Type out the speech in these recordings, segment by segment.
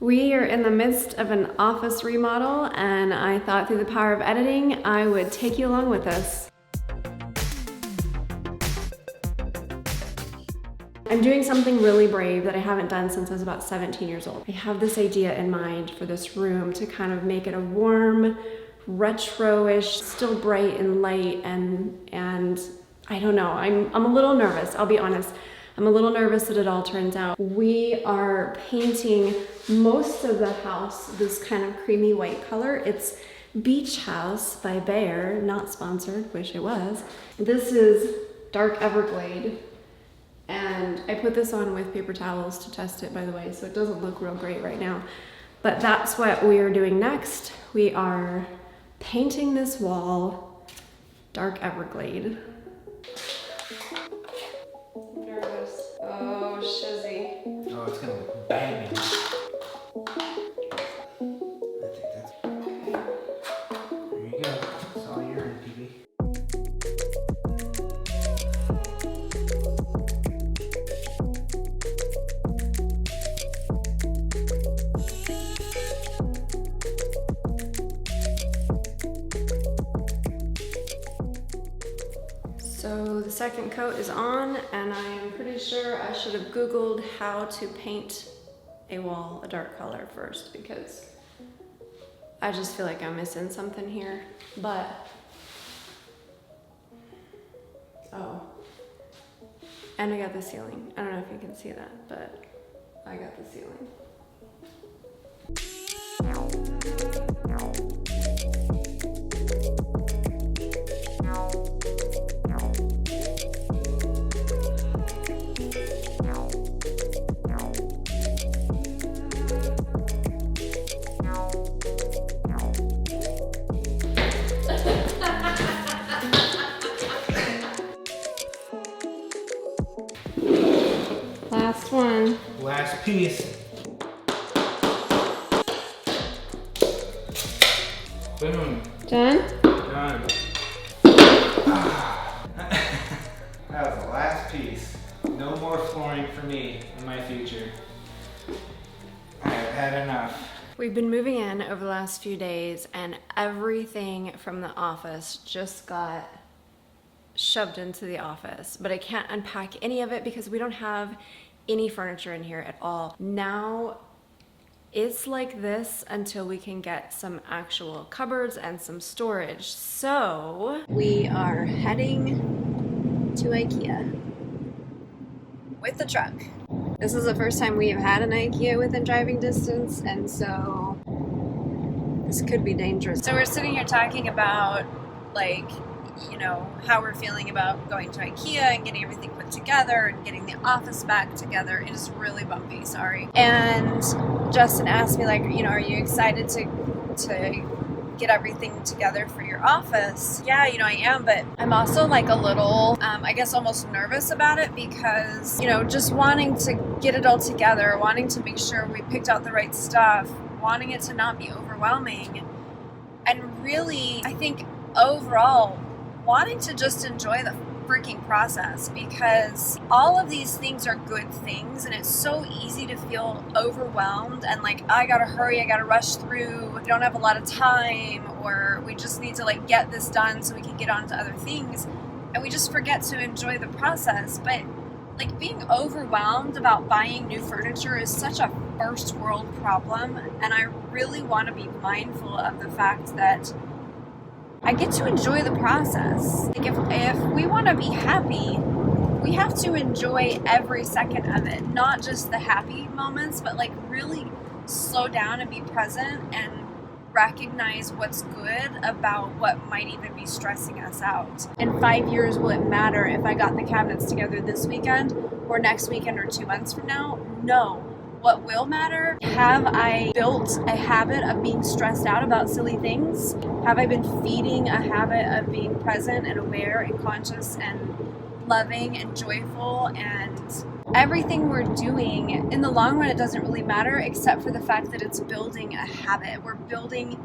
We are in the midst of an office remodel, and I thought through the power of editing, I would take you along with us. I'm doing something really brave that I haven't done since I was about 17 years old. I have this idea in mind for this room to kind of make it a warm, retro-ish, still bright and light, and I don't know, I'm a little nervous, I'll be honest. I'm a little nervous that it all turns out. We are painting most of the house this kind of creamy white color. It's Beach House by Behr, not sponsored, wish it was. This is dark Everglade, and I put this on with paper towels to test it, by the way, so it doesn't look real great right now. But that's what we are doing next. We are painting this wall dark Everglade. Oh, shizzy. Oh, it's gonna look banging. I think that's okay. There you go. It's all yours, PB. So the second coat is on, and I'm pretty sure I should have Googled how to paint a wall a dark color first, because I just feel like I'm missing something here. But, oh, and I got the ceiling. I don't know if you can see that, but I got the ceiling. Last one. Last piece. Boom. Done? Done. That was the last piece. No more flooring for me in my future. I have had enough. We've been moving in over the last few days, and everything from the office just got shoved into the office, but I can't unpack any of it because we don't have any furniture in here at all. Now it's like this until we can get some actual cupboards and some storage. So we are heading to IKEA with the truck. This is the first time we have had an IKEA within driving distance, and so this could be dangerous. So we're sitting here talking about, like, you know, how we're feeling about going to IKEA and getting everything put together and getting the office back together. It is really bumpy, sorry. And Justin asked me, like, you know, are you excited to get everything together for your office? Yeah, you know, I am, but I'm also like a little, I guess almost nervous about it because, you know, just wanting to get it all together, wanting to make sure we picked out the right stuff, wanting it to not be overwhelming, and really, I think overall, wanting to just enjoy the freaking process, because all of these things are good things, and it's so easy to feel overwhelmed and like, I gotta hurry, I gotta rush through, we don't have a lot of time, or we just need to like get this done so we can get on to other things, and we just forget to enjoy the process. But like, being overwhelmed about buying new furniture is such a first world problem, and I really want to be mindful of the fact that I get to enjoy the process. Like, if we want to be happy, we have to enjoy every second of it, not just the happy moments, but like really slow down and be present and recognize what's good about what might even be stressing us out. In 5 years, will it matter if I got the cabinets together this weekend or next weekend or 2 months from now? No. What will matter? Have I built a habit of being stressed out about silly things? Have I been feeding a habit of being present and aware and conscious and loving and joyful? And everything we're doing, in the long run, it doesn't really matter, except for the fact that it's building a habit. We're building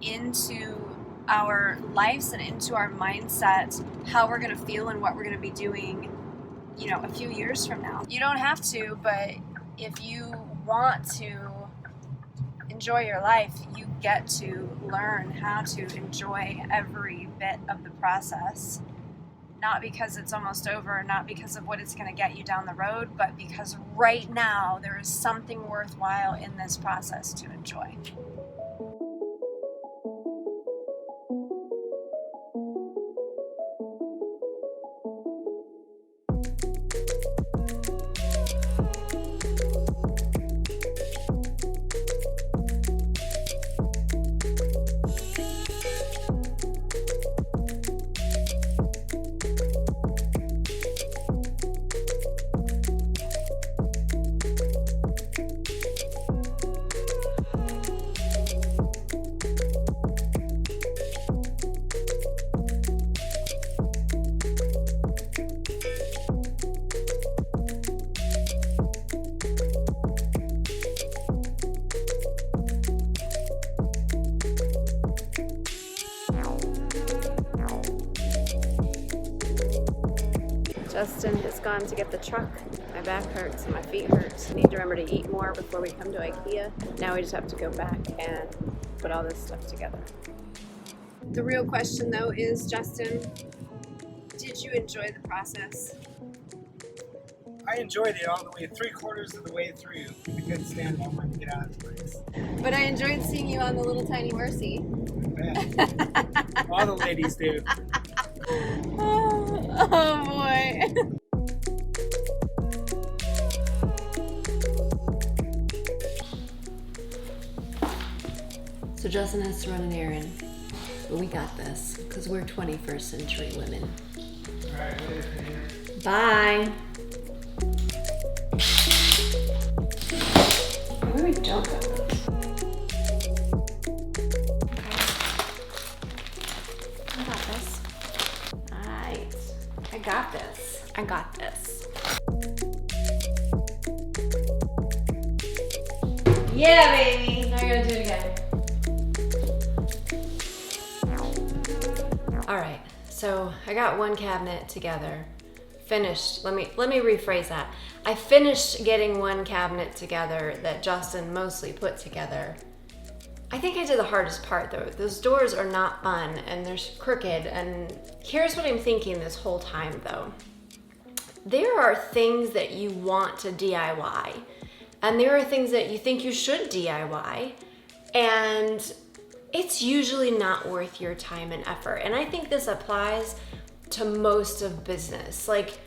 into our lives and into our mindset how we're going to feel and what we're going to be doing, you know, a few years from now. You don't have to, but if you want to enjoy your life, you get to learn how to enjoy every bit of the process. Not because it's almost over, not because of what it's going to get you down the road, but because right now there is something worthwhile in this process to enjoy. Justin has gone to get the truck. My back hurts and my feet hurt. I need to remember to eat more before we come to IKEA. Now we just have to go back and put all this stuff together. The real question though is, Justin, did you enjoy the process? I enjoyed it all the way, 3/4 of the way through. I couldn't stand it. I wanted to get out of the place. But I enjoyed seeing you on the little tiny horsey. All the ladies do. Oh boy. So Justin has to run an errand, but we got this because we're 21st century women. All right, later. Bye. Maybe we don't got this. I got this. Alright. I got this. I got this. Yeah, baby! Now you're gonna do it again. Alright, so I got one cabinet together. Finished. Let me rephrase that. I finished getting one cabinet together that Justin mostly put together. I think I did the hardest part though. Those doors are not fun and they're crooked, and here's what I'm thinking this whole time though. There are things that you want to DIY, and there are things that you think you should DIY, and it's usually not worth your time and effort. And I think this applies to most of business. Like,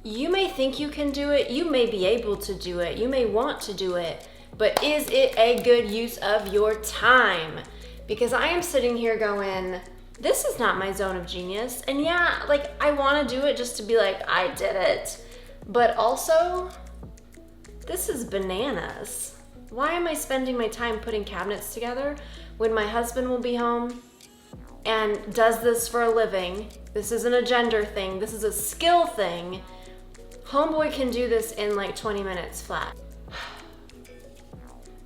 you may think you can do it, you may be able to do it, you may want to do it, but is it a good use of your time? Because I am sitting here going, this is not my zone of genius. And yeah, like, I want to do it just to be like, I did it. But also, this is bananas. Why am I spending my time putting cabinets together when my husband will be home and does this for a living? This isn't a gender thing, this is a skill thing. Homeboy can do this in like 20 minutes flat.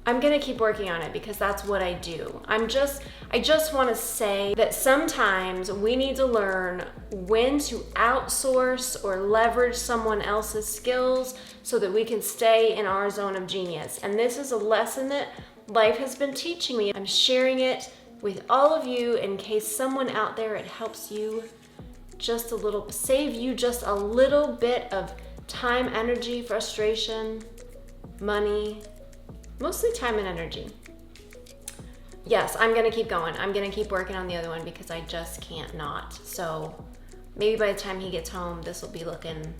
I'm gonna keep working on it because that's what I do. I just wanna say that sometimes we need to learn when to outsource or leverage someone else's skills so that we can stay in our zone of genius. And this is a lesson that life has been teaching me. I'm sharing it with all of you in case someone out there, it helps you just a little, save you just a little bit of time, energy, frustration, money, mostly time and energy. Yes, I'm gonna keep going. I'm gonna keep working on the other one because I just can't not. So maybe by the time he gets home, this will be looking,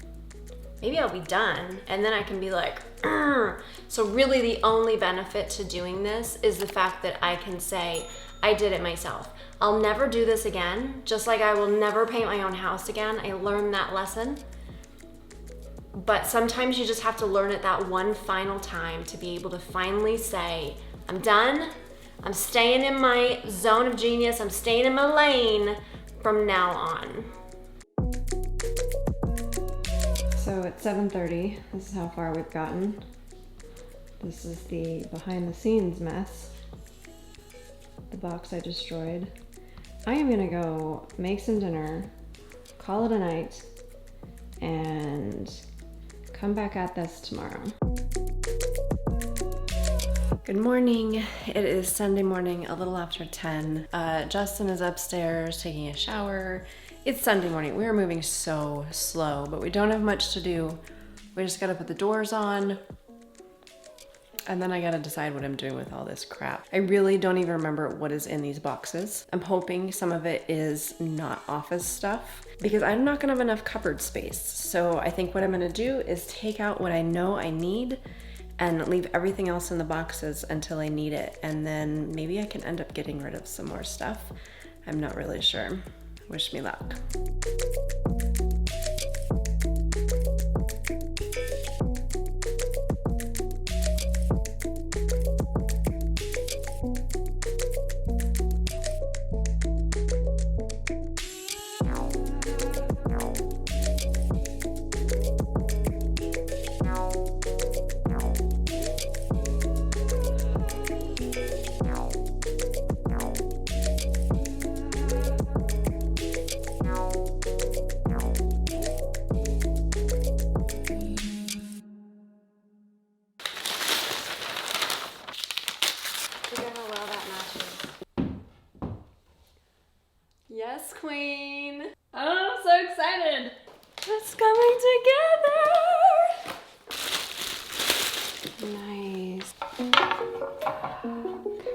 maybe I'll be done and then I can be like, "Arr." So really the only benefit to doing this is the fact that I can say, I did it myself. I'll never do this again, just like I will never paint my own house again. I learned that lesson. But sometimes you just have to learn it that one final time to be able to finally say, I'm done. I'm staying in my zone of genius. I'm staying in my lane from now on. So it's 7:30. This is how far we've gotten. This is the behind the scenes mess. The box I destroyed. I am gonna go make some dinner, call it a night, and come back at this tomorrow. Good morning. It is Sunday morning, a little after 10. Justin is upstairs taking a shower. It's Sunday morning. We are moving so slow, but we don't have much to do. We just gotta put the doors on, and then I gotta decide what I'm doing with all this crap. I really don't even remember what is in these boxes. I'm hoping some of it is not office stuff because I'm not gonna have enough cupboard space. So I think what I'm gonna do is take out what I know I need and leave everything else in the boxes until I need it. And then maybe I can end up getting rid of some more stuff. I'm not really sure. Wish me luck. Yes, Queen. Oh, I'm so excited. It's coming together. Nice.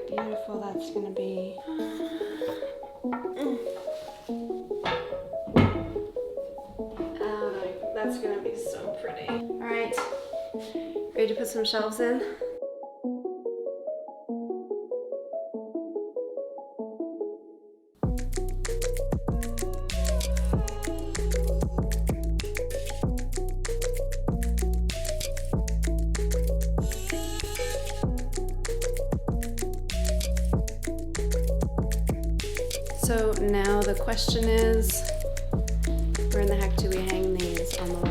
Beautiful that's gonna be. Oh, that's gonna be so pretty. All right, ready to put some shelves in? So now the question is, where in the heck do we hang these on the wall?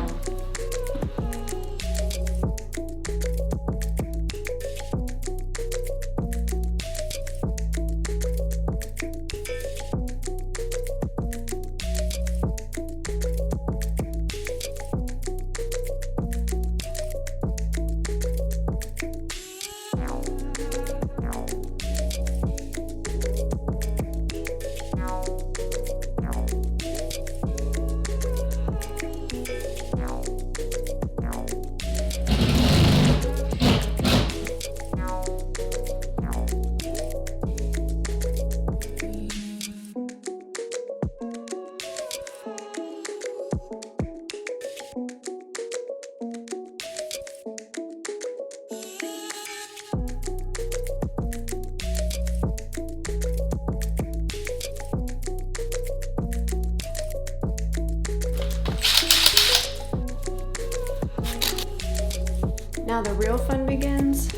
Now the real fun begins.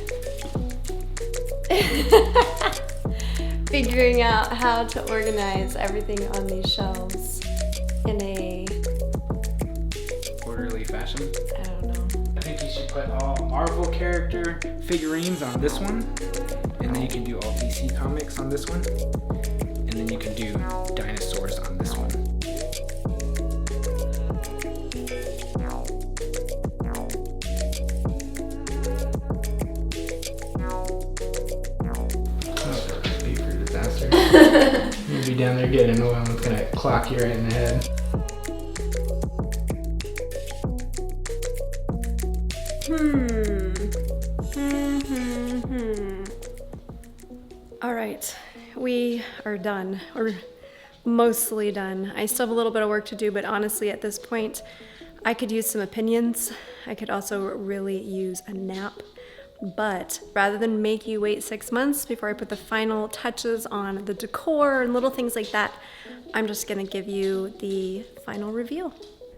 Figuring out how to organize everything on these shelves in a Orderly fashion. I don't know. I think you should put all Marvel character figurines on this one, and then you can do all DC comics on this one, and then you can do dinosaurs on this one. You'll be down there getting oil and it's gonna clock you right in the head. All right, we are done. We're mostly done. I still have a little bit of work to do, but honestly, at this point, I could use some opinions. I could also really use a nap. But rather than make you wait 6 months before I put the final touches on the decor and little things like that, I'm just gonna give you the final reveal.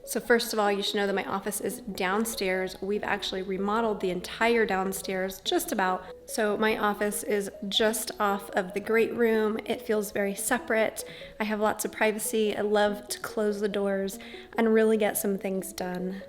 So first of all, you should know that my office is downstairs. We've actually remodeled the entire downstairs, just about. So my office is just off of the great room. It feels very separate. I have lots of privacy. I love to close the doors and really get some things done.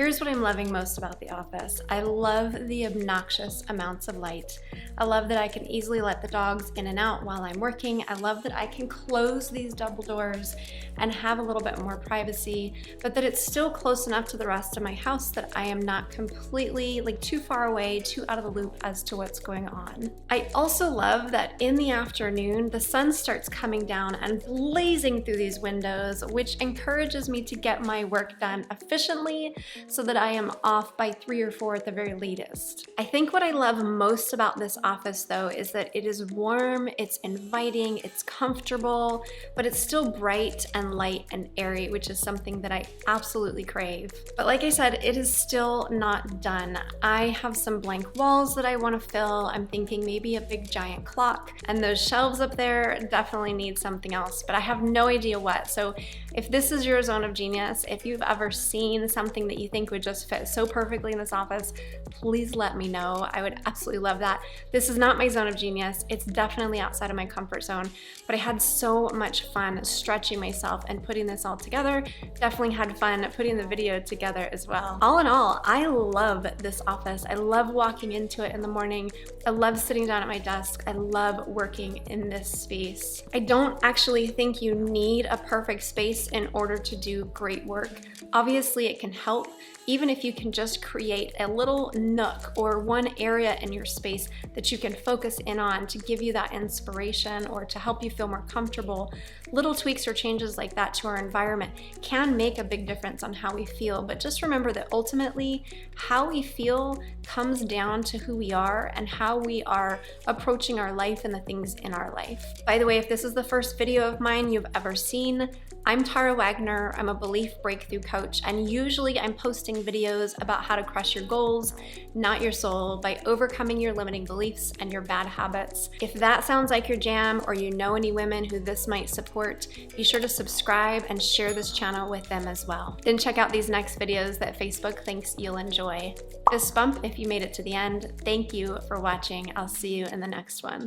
Here's what I'm loving most about the office. I love the obnoxious amounts of light. I love that I can easily let the dogs in and out while I'm working. I love that I can close these double doors and have a little bit more privacy, but that it's still close enough to the rest of my house that I am not completely too far away, too out of the loop as to what's going on. I also love that in the afternoon, the sun starts coming down and blazing through these windows, which encourages me to get my work done efficiently so that I am off by 3 or 4 at the very latest. I think what I love most about this office though is that it is warm, it's inviting, it's comfortable, but it's still bright and light and airy, which is something that I absolutely crave. But like I said, it is still not done. I have some blank walls that I want to fill. I'm thinking maybe a big giant clock, and those shelves up there definitely need something else, but I have no idea what. So if this is your zone of genius, if you've ever seen something that you think would just fit so perfectly in this office, please let me know. I would absolutely love that. This is not my zone of genius. It's definitely outside of my comfort zone, but I had so much fun stretching myself and putting this all together. Definitely had fun putting the video together as well. All in all, I love this office. I love walking into it in the morning. I love sitting down at my desk. I love working in this space. I don't actually think you need a perfect space in order to do great work. Obviously, it can help, even if you can just create a little nook or one area in your space that you can focus in on to give you that inspiration or to help you feel more comfortable. Little tweaks or changes like that to our environment can make a big difference on how we feel, but just remember that ultimately how we feel comes down to who we are and how we are approaching our life and the things in our life. By the way, if this is the first video of mine you've ever seen, I'm Tara Wagner. I'm a belief breakthrough coach, and usually I'm posting videos about how to crush your goals, not your soul, by overcoming your limiting beliefs and your bad habits. If that sounds like your jam, or you know any women who this might support, be sure to subscribe and share this channel with them as well. Then check out these next videos that Facebook thinks you'll enjoy. Fist bump if you made it to the end. Thank you for watching. I'll see you in the next one.